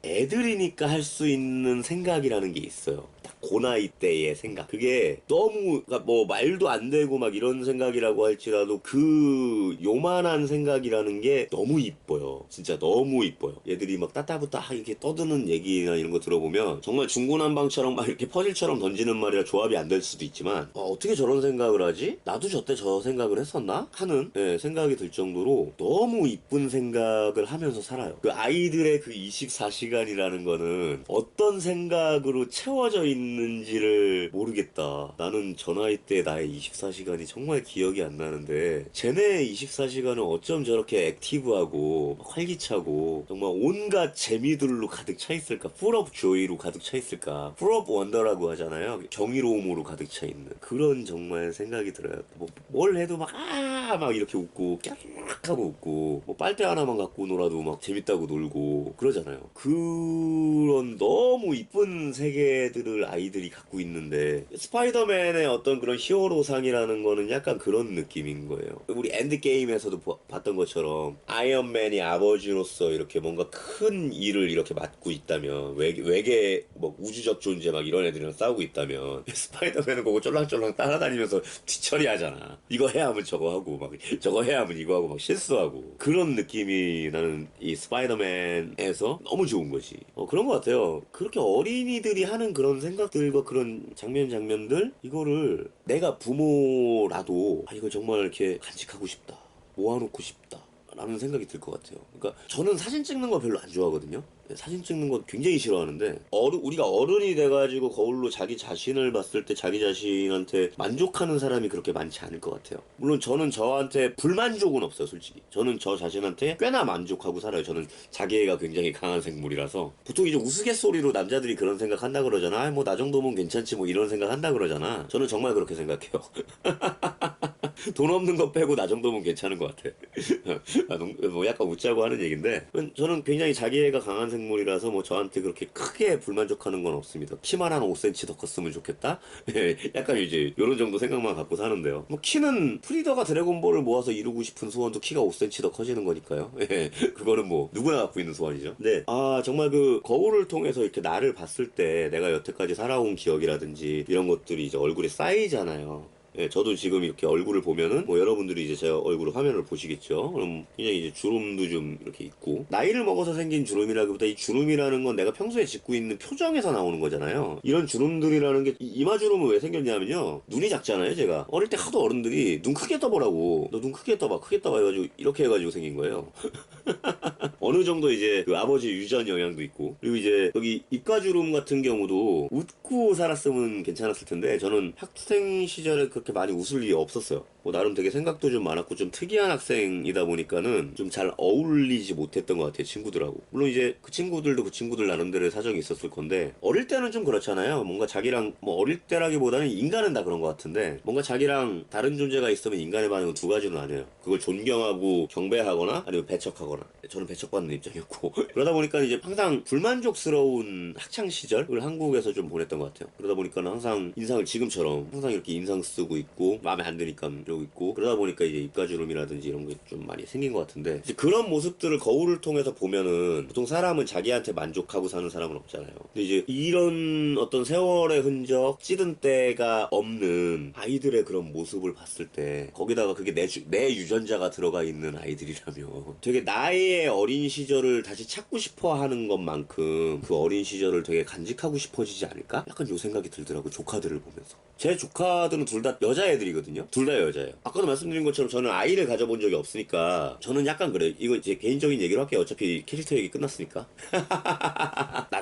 Speaker 1: 애들이니까 할 수 있는 생각이라는 게 있어요. 딱 고나이 때의 생각. 그게 너무, 그러니까 뭐 말도 안 되고 막 이런 생각이라고 할지라도 그 요만한 생각이라는 게 너무 이뻐요. 진짜 너무 이뻐요. 얘들이 막 따따부따 이렇게 떠드는 얘기나 이런 거 들어보면 정말 중구난방처럼 막 이렇게 퍼즐처럼 던지는 말이라 조합이 안 될 수도 있지만 어떻게 저런 생각을 하지? 나도 저때 저 생각을 했었나? 하는 생각이 들 정도로 너무 이쁜 생각을 하면서 살아요. 그 아이들의 그 24시간이라는 거는 어떤 생각으로 채워져 있는지를 모르겠다. 나는 저 나이 때 나의 24시간이 정말 기억이 안 나는데 쟤네 24시간은 어쩜 저렇게 액티브하고 활기차고 정말 온갖 재미들로 가득 차 있을까? full of joy로 가득 차 있을까? full of wonder라고 하잖아요. 경이로움으로 가득 차 있는 그런 정말 생각이 들어요. 뭘 해도 막 이렇게 웃고 깨르륵 하고 웃고 뭐 빨대 하나만 갖고 놀아도 막 재밌다고 놀고 그러잖아요. 그런 너무 이쁜 세계들을 아이들이 갖고 있는데 스파이더맨의 어떤 그런 히어로상이라는 거는 약간 그런 느낌인 거예요. 우리 엔드게임에서도 봤던 것처럼 아이언맨이 아버지로서 이렇게 뭔가 큰 일을 이렇게 맡고 있다면 외계 뭐 우주적 존재 막 이런 애들이랑 싸우고 있다면 스파이더맨은 그거 쫄랑쫄랑 따라다니면서 뒤처리하잖아. 이거 해야 하면 저거 하고 막 저거 해야 하면 이거 하고 막 실수하고 그런 느낌이 나는 이 스파이더맨에서 너무 좋은 거지. 그런 것 같아요. 그렇게 어린이들이 하는 그런 생각들과 그런 장면들 이거를 내가 부모라도 이거 정말 이렇게 간직하고 싶다. 모아놓고 싶다. 라는 생각이 들 것 같아요. 그러니까 저는 사진 찍는 거 별로 안 좋아하거든요. 사진 찍는 거 굉장히 싫어하는데 우리가 어른이 돼가지고 거울로 자기 자신을 봤을 때 자기 자신한테 만족하는 사람이 그렇게 많지 않을 것 같아요. 물론 저는 저한테 불만족은 없어요. 솔직히 저는 저 자신한테 꽤나 만족하고 살아요. 저는 자기애가 굉장히 강한 생물이라서 보통 이제 우스갯소리로 남자들이 그런 생각 한다 그러잖아. 뭐 나 정도면 괜찮지 뭐 이런 생각 한다 그러잖아. 저는 정말 그렇게 생각해요. 돈 없는 거 빼고 나 정도면 괜찮은 것 같아. 뭐 약간 웃자고 하는 얘기인데 저는 굉장히 자기애가 강한 생물이라서 뭐 저한테 그렇게 크게 불만족하는 건 없습니다. 키만 한 5cm 더 컸으면 좋겠다? 약간 이제 이런 정도 생각만 갖고 사는데요. 뭐 키는 프리더가 드래곤볼을 모아서 이루고 싶은 소원도 키가 5cm 더 커지는 거니까요. 그거는 뭐 누구나 갖고 있는 소원이죠. 네. 정말 그 거울을 통해서 이렇게 나를 봤을 때 내가 여태까지 살아온 기억이라든지 이런 것들이 이제 얼굴에 쌓이잖아요. 저도 지금 이렇게 얼굴을 보면은 뭐 여러분들이 이제 제 얼굴 화면을 보시겠죠. 그럼 굉장히 이제 주름도 좀 이렇게 있고 나이를 먹어서 생긴 주름이라기보다 이 주름이라는 건 내가 평소에 짓고 있는 표정에서 나오는 거잖아요. 이런 주름들이라는 게 이마 주름은 왜 생겼냐면요. 눈이 작잖아요. 제가 어릴 때 하도 어른들이 눈 크게 떠보라고 너 눈 크게 떠봐 크게 떠봐 해가지고 이렇게 해가지고 생긴 거예요. 어느 정도 이제 그 아버지 유전 영향도 있고 그리고 이제 여기 입가주름 같은 경우도 웃고 살았으면 괜찮았을 텐데 저는 학생 시절에 그렇게 많이 웃을 일이 없었어요. 뭐 나름 되게 생각도 좀 많았고 좀 특이한 학생이다 보니까는 좀 잘 어울리지 못했던 것 같아요. 친구들하고. 물론 이제 그 친구들도 그 친구들 나름대로의 사정이 있었을 건데 어릴 때는 좀 그렇잖아요. 뭔가 자기랑 뭐 어릴 때라기보다는 인간은 다 그런 것 같은데 뭔가 자기랑 다른 존재가 있으면 인간의 반응은 두 가지로 나뉘어요. 그걸 존경하고 경배하거나 아니면 배척하거나. 저는 배척받는 입장이었고 그러다 보니까 이제 항상 불만족스러운 학창 시절을 한국에서 좀 보냈던 것 같아요. 그러다 보니까 항상 인상을 지금처럼 항상 이렇게 인상 쓰고 있고 마음에 안 드니까 이러고 있고 그러다 보니까 이제 입가주름이라든지 이런 게 좀 많이 생긴 것 같은데 이제 그런 모습들을 거울을 통해서 보면은 보통 사람은 자기한테 만족하고 사는 사람은 없잖아요. 근데 이제 이런 어떤 세월의 흔적 찌든 때가 없는 아이들의 그런 모습을 봤을 때 거기다가 그게 내 유전자가 들어가 있는 아이들이라면 되게 나의 어린 시절을 다시 찾고 싶어 하는 것만큼 그 어린 시절을 되게 간직하고 싶어지지 않을까? 약간 요 생각이 들더라고 조카들을 보면서. 제 조카들은 둘 다 여자애들이거든요. 둘 다 여자예요. 아까도 말씀드린 것처럼 저는 아이를 가져본 적이 없으니까 저는 약간 그래요. 이거 제 개인적인 얘기로 할게요. 어차피 캐릭터 얘기 끝났으니까.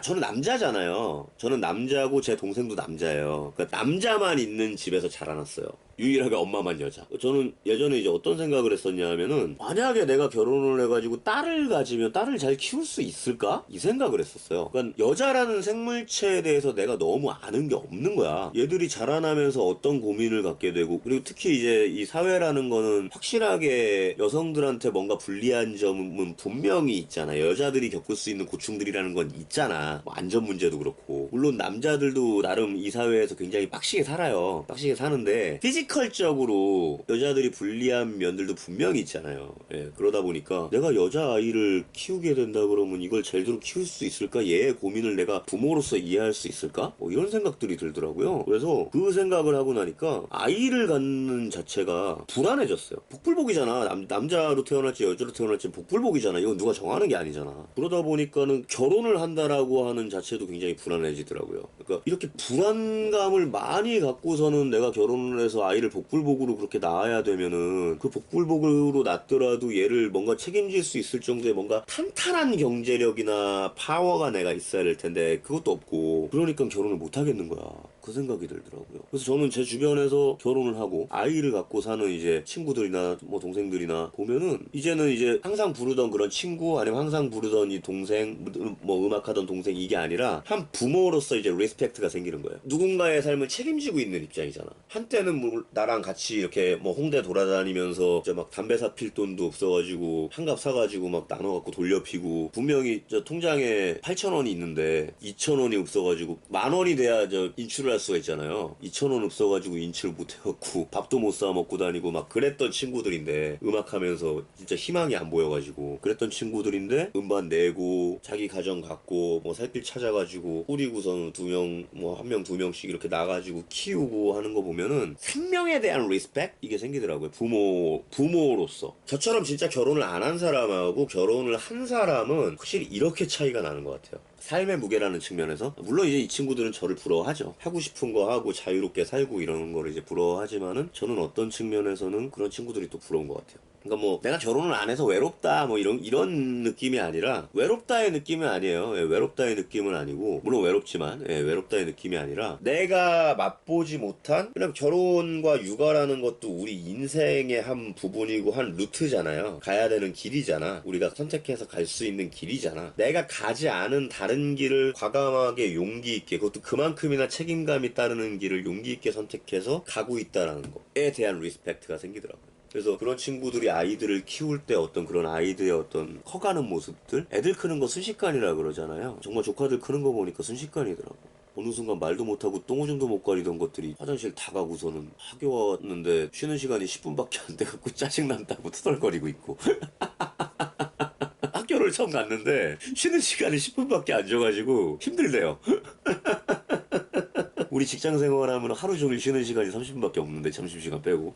Speaker 1: 저는 남자잖아요. 저는 남자고 제 동생도 남자예요. 그러니까 남자만 있는 집에서 자라났어요. 유일하게 엄마만 여자. 저는 예전에 이제 어떤 생각을 했었냐면은 만약에 내가 결혼을 해가지고 딸을 가지면 딸을 잘 키울 수 있을까? 이 생각을 했었어요. 그러니까 여자라는 생물체에 대해서 내가 너무 아는 게 없는 거야. 얘들이 자라나면서 어떤 고민을 갖게 되고 그리고 특히 이제 이 사회라는 거는 확실하게 여성들한테 뭔가 불리한 점은 분명히 있잖아. 여자들이 겪을 수 있는 고충들이라는 건 있잖아. 뭐 안전 문제도 그렇고 물론 남자들도 나름 이 사회에서 굉장히 빡시게 살아요. 빡시게 사는데 피지컬적으로 여자들이 불리한 면들도 분명히 있잖아요. 그러다 보니까 내가 여자아이를 키우게 된다 그러면 이걸 제대로 키울 수 있을까? 얘의 고민을 내가 부모로서 이해할 수 있을까? 뭐 이런 생각들이 들더라고요. 그래서 그 생각을 하고 나니까 아이를 갖는 자체가 불안해졌어요. 복불복이잖아. 남자로 태어날지 여자로 태어날지 복불복이잖아. 이건 누가 정하는 게 아니잖아. 그러다 보니까는 결혼을 한다라고 하는 자체도 굉장히 불안해지더라고요. 그러니까 이렇게 불안감을 많이 갖고서는 내가 결혼을 해서 아이를 복불복으로 그렇게 낳아야 되면은 그 복불복으로 낳더라도 얘를 뭔가 책임질 수 있을 정도의 뭔가 탄탄한 경제력이나 파워가 내가 있어야 될 텐데 그것도 없고 그러니까 결혼을 못 하겠는 거야. 그 생각이 들더라고요. 그래서 저는 제 주변에서 결혼을 하고 아이를 갖고 사는 이제 친구들이나 뭐 동생들이나 보면은 이제는 이제 항상 부르던 그런 친구 아니면 항상 부르던 이 동생 뭐 음악하던 동생 이게 아니라 한 부모로서 이제 리스펙트가 생기는 거예요. 누군가의 삶을 책임지고 있는 입장이잖아. 한때는 뭐 나랑 같이 이렇게 뭐 홍대 돌아다니면서 이제 막 담배 사필 돈도 없어가지고 한갑 사가지고 막 나눠갖고 돌려 피고 분명히 저 통장에 8,000원이 있는데 2,000원이 없어가지고 10,000원이 돼야 저 인출을 할 수가 있잖아요. 2,000원 없어가지고 인출 못 해갖고 밥도 못 사 먹고 다니고 막 그랬던 친구들인데 음악하면서 진짜 희망이 안 보여가지고 그랬던 친구들인데 음반 내고 자기 가정 갖고 뭐 살길 찾아가지고 꾸리고선 두 명 뭐 한 명 두 명씩 이렇게 나가지고 키우고 하는 거 보면은 생명에 대한 리스펙 이게 생기더라고요. 부모로서 저처럼 진짜 결혼을 안 한 사람하고 결혼을 한 사람은 확실히 이렇게 차이가 나는 것 같아요. 삶의 무게라는 측면에서 물론 이제 이 친구들은 저를 부러워하죠. 하고 싶은 거 하고 자유롭게 살고 이러는 거를 이제 부러워하지만은 저는 어떤 측면에서는 그런 친구들이 또 부러운 것 같아요. 그러니까 뭐 내가 결혼을 안 해서 외롭다 뭐 이런 느낌이 아니라 외롭다의 느낌은 아니에요. 예, 외롭다의 느낌은 아니고 물론 외롭지만 외롭다의 느낌이 아니라 내가 맛보지 못한 그냥 결혼과 육아라는 것도 우리 인생의 한 부분이고 한 루트잖아요. 가야 되는 길이잖아. 우리가 선택해서 갈 수 있는 길이잖아. 내가 가지 않은 다른 길을 과감하게 용기 있게 그것도 그만큼이나 책임감이 따르는 길을 용기 있게 선택해서 가고 있다라는 거에 대한 리스펙트가 생기더라고요. 그래서 그런 친구들이 아이들을 키울 때 어떤 그런 아이들의 어떤 커가는 모습들 애들 크는 거 순식간이라 그러잖아요. 정말 조카들 크는 거 보니까 순식간이더라고. 어느 순간 말도 못하고 똥오줌도 못 가리던 것들이 화장실 다 가고서는 학교 왔는데 쉬는 시간이 10분밖에 안 돼갖고 짜증난다고 투덜거리고 있고 학교를 처음 갔는데 쉬는 시간이 10분밖에 안 줘가지고 힘들대요. 우리 직장 생활하면 하루 종일 쉬는 시간이 30분밖에 없는데 점심시간 빼고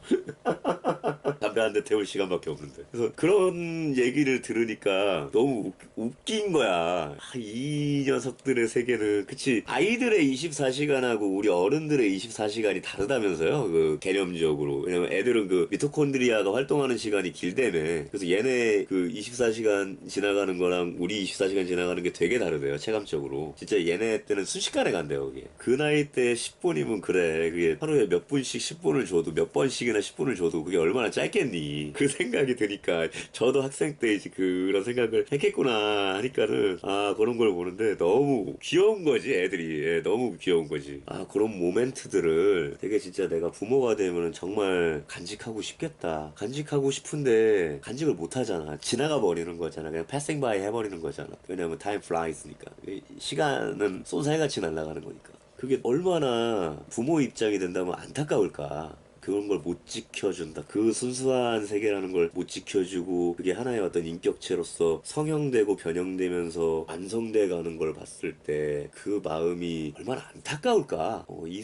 Speaker 1: 담배 한 대 태울 시간밖에 없는데 그래서 그런 얘기를 들으니까 너무 웃긴 거야. 이 녀석들의 세계는 그치 아이들의 24시간하고 우리 어른들의 24시간이 다르다면서요. 그 개념적으로. 왜냐면 애들은 그 미토콘드리아가 활동하는 시간이 길다며. 그래서 얘네 그 24시간 지나가는 거랑 우리 24시간 지나가는 게 되게 다르대요. 체감적으로. 진짜 얘네 때는 순식간에 간대요. 그게. 그 나이 때 10분이면 그래. 그게 하루에 몇 분씩 10분을 줘도 몇 번씩이나 10분을 줘도 그게 얼마나 짧겠니. 그 생각이 드니까 저도 학생 때 이제 그런 생각을 했겠구나 하니까는 아 그런 걸 보는데 너무 귀여운 거지 애들이. 예, 너무 귀여운 거지. 아 그런 모멘트들을 되게 진짜 내가 부모가 되면은 정말 간직하고 싶겠다. 간직하고 싶은데 간직을 못 하잖아. 지나가 버리는 거잖아. 그냥 패싱 바이 해버리는 거잖아. 왜냐면 타임 플라이스니까. 시간은 쏜살같이 날아가는 거니까. 그게 얼마나 부모 입장이 된다면 안타까울까. 그런 걸 못 지켜준다. 그 순수한 세계라는 걸 못 지켜주고 그게 하나의 어떤 인격체로서 성형되고 변형되면서 완성돼 가는 걸 봤을 때 그 마음이 얼마나 안타까울까. 이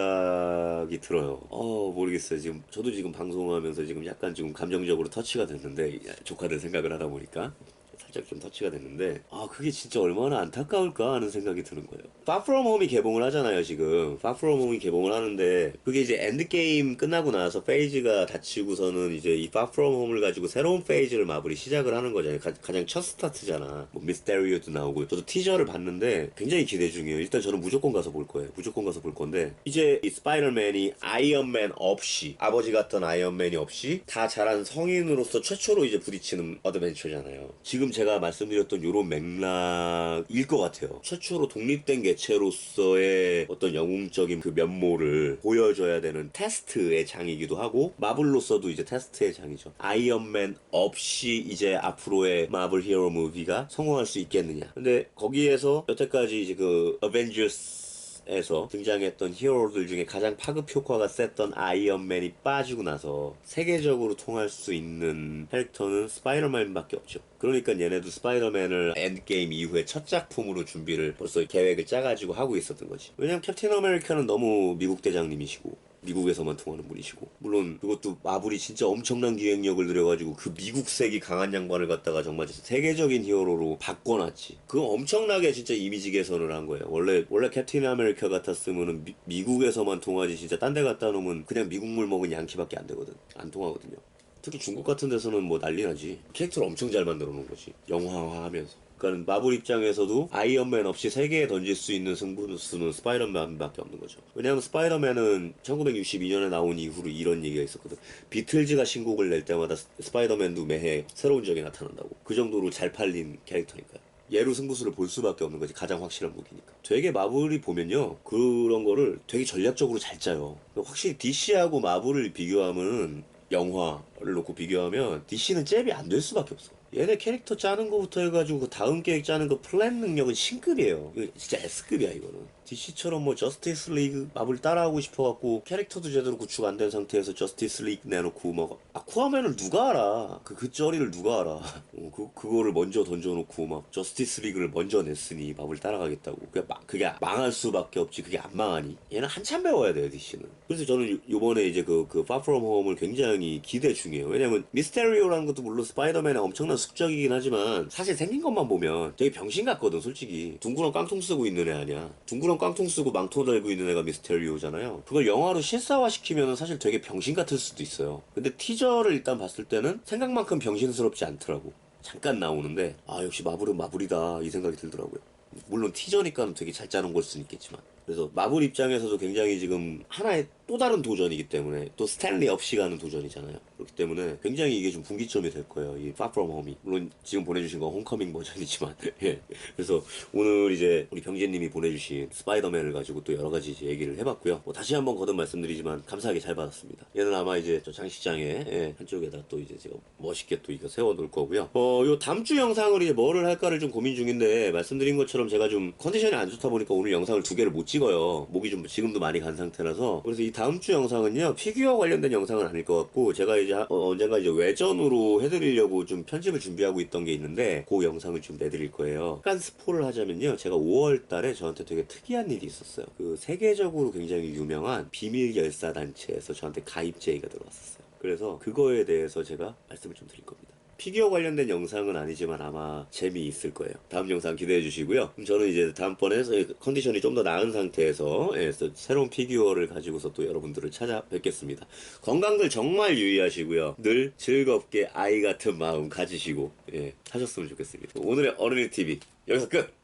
Speaker 1: 생각이 들어요. 모르겠어요. 지금 저도 지금 방송하면서 지금 약간 지금 감정적으로 터치가 됐는데 조카들 생각을 하다 보니까 살짝 좀 터치가 됐는데 그게 진짜 얼마나 안타까울까 하는 생각이 드는 거예요. Far From Home이 개봉을 하잖아요 지금. Far From Home이 개봉을 하는데 그게 이제 엔드게임 끝나고 나서 페이지가 닫히고서는 이제 이 Far From Home을 가지고 새로운 페이지를 마블이 시작을 하는 거잖아요. 가장 첫 스타트잖아. 뭐 미스테리오도 나오고 저도 티저를 봤는데 굉장히 기대 중이에요. 일단 저는 무조건 가서 볼 거예요. 무조건 가서 볼 건데 이제 이 스파이더맨이 아이언맨 없이 아버지 같던 아이언맨이 없이 다 자란 성인으로서 최초로 이제 부딪히는 어드벤처잖아요. 지금 제가 말씀드렸던 요런 맥락일 것 같아요. 최초로 독립된 개체로서의 어떤 영웅적인 그 면모를 보여줘야 되는 테스트의 장이기도 하고 마블로서도 이제 테스트의 장이죠. 아이언맨 없이 이제 앞으로의 마블 히어로 무비가 성공할 수 있겠느냐. 근데 거기에서 여태까지 이제 그 어벤져스 에서 등장했던 히어로들 중에 가장 파급 효과가 셌던 아이언맨이 빠지고 나서 세계적으로 통할 수 있는 캐릭터는 스파이더맨밖에 없죠. 그러니까 얘네도 스파이더맨을 엔드게임 이후에 첫 작품으로 준비를 벌써 계획을 짜가지고 하고 있었던 거지. 왜냐면 캡틴 아메리카는 너무 미국 대장님이시고 미국에서만 통하는 분이시고, 물론 그것도 마블이 진짜 엄청난 기획력을 들여가지고 그 미국색이 강한 양반을 갖다가 정말 세계적인 히어로로 바꿔놨지. 그거 엄청나게 진짜 이미지 개선을 한 거예요. 원래 캡틴 아메리카 같았으면은 미국에서만 통하지, 진짜 딴 데 갖다 놓으면 그냥 미국물 먹은 양키밖에 안 되거든. 안 통하거든요. 특히 중국 같은 데서는 뭐 난리 나지. 캐릭터를 엄청 잘 만들어 놓은 거지. 영화화하면서. 그러니까 마블 입장에서도 아이언맨 없이 세계에 던질 수 있는 승부수는 스파이더맨밖에 없는 거죠. 왜냐하면 스파이더맨은 1962년에 나온 이후로 이런 얘기가 있었거든. 비틀즈가 신곡을 낼 때마다 스파이더맨도 매해 새로운 적이 나타난다고. 그 정도로 잘 팔린 캐릭터니까요. 얘로 승부수를 볼 수밖에 없는 거지. 가장 확실한 무기니까. 되게 마블이 보면요, 그런 거를 되게 전략적으로 잘 짜요. 확실히 DC하고 마블을 비교하면, 영화를 놓고 비교하면 DC는 잽이 안 될 수밖에 없어. 얘네 캐릭터 짜는 거부터 해가지고 그 다음 계획 짜는 거 플랜 능력은 신급이에요. 이거 진짜 S급이야 이거는. DC처럼 뭐 저스티스 리그 마블 따라하고 싶어갖고 캐릭터도 제대로 구축 안 된 상태에서 저스티스 리그 내놓고 막 아쿠아맨을 누가 알아? 그 쩌리를 누가 알아? 그거를 먼저 던져놓고 막 저스티스 리그를 먼저 냈으니 마블 따라가겠다고. 그게 망할 수밖에 없지. 그게 안 망하니? 얘는 한참 배워야 돼요 DC는. 그래서 저는 요번에 이제 그 Far From Home을 굉장히 기대 중이에요. 왜냐면 미스테리오라는 것도 물론 스파이더맨의 엄청난 숙적이긴 하지만 사실 생긴 것만 보면 되게 병신 같거든 솔직히. 둥그런 깡통 쓰고 있는 애 아니야. 둥그런 깡통 쓰고 망토 달고 있는 애가 미스테리오잖아요. 그걸 영화로 실사화시키면 사실 되게 병신 같을 수도 있어요. 근데 티저를 일단 봤을 때는 생각만큼 병신스럽지 않더라고. 잠깐 나오는데 아 역시 마블은 마블이다 이 생각이 들더라고요. 물론 티저니까 되게 잘 짜는 걸 수는 있겠지만. 그래서 마블 입장에서도 굉장히 지금 하나의 또 다른 도전이기 때문에, 또 스탠리 없이 가는 도전이잖아요. 그렇기 때문에 굉장히 이게 좀 분기점이 될 거예요. 이 Far From Home이. 물론 지금 보내주신 건 홈커밍 버전이지만 예. 그래서 오늘 이제 우리 병재님이 보내주신 스파이더맨을 가지고 또 여러 가지 이제 얘기를 해봤고요. 뭐 다시 한번 거듭 말씀드리지만 감사하게 잘 받았습니다. 얘는 아마 이제 저 장식장에 예, 한쪽에다 또 이제 제가 멋있게 또 이거 세워놓을 거고요. 요 다음 주 영상을 이제 뭐를 할까를 좀 고민 중인데, 말씀드린 것처럼 제가 좀 컨디션이 안 좋다 보니까 오늘 영상을 2개를 못 찍어요. 목이 좀 지금도 많이 간 상태라서. 그래서 이 다음 주 영상은요, 피규어 관련된 영상은 아닐 것 같고, 제가 이제 언젠가 이제 외전으로 해드리려고 좀 편집을 준비하고 있던 게 있는데, 그 영상을 좀 내드릴 거예요. 약간 스포를 하자면요, 제가 5월 달에 저한테 되게 특이한 일이 있었어요. 그 세계적으로 굉장히 유명한 비밀 결사 단체에서 저한테 가입 제의가 들어왔었어요. 그래서 그거에 대해서 제가 말씀을 좀 드릴 겁니다. 피규어 관련된 영상은 아니지만 아마 재미있을 거예요. 다음 영상 기대해 주시고요. 그럼 저는 이제 다음번에 컨디션이 좀 더 나은 상태에서 새로운 피규어를 가지고서 또 여러분들을 찾아뵙겠습니다. 건강들 정말 유의하시고요. 늘 즐겁게 아이 같은 마음 가지시고 하셨으면 좋겠습니다. 오늘의 어른이 TV 여기서 끝!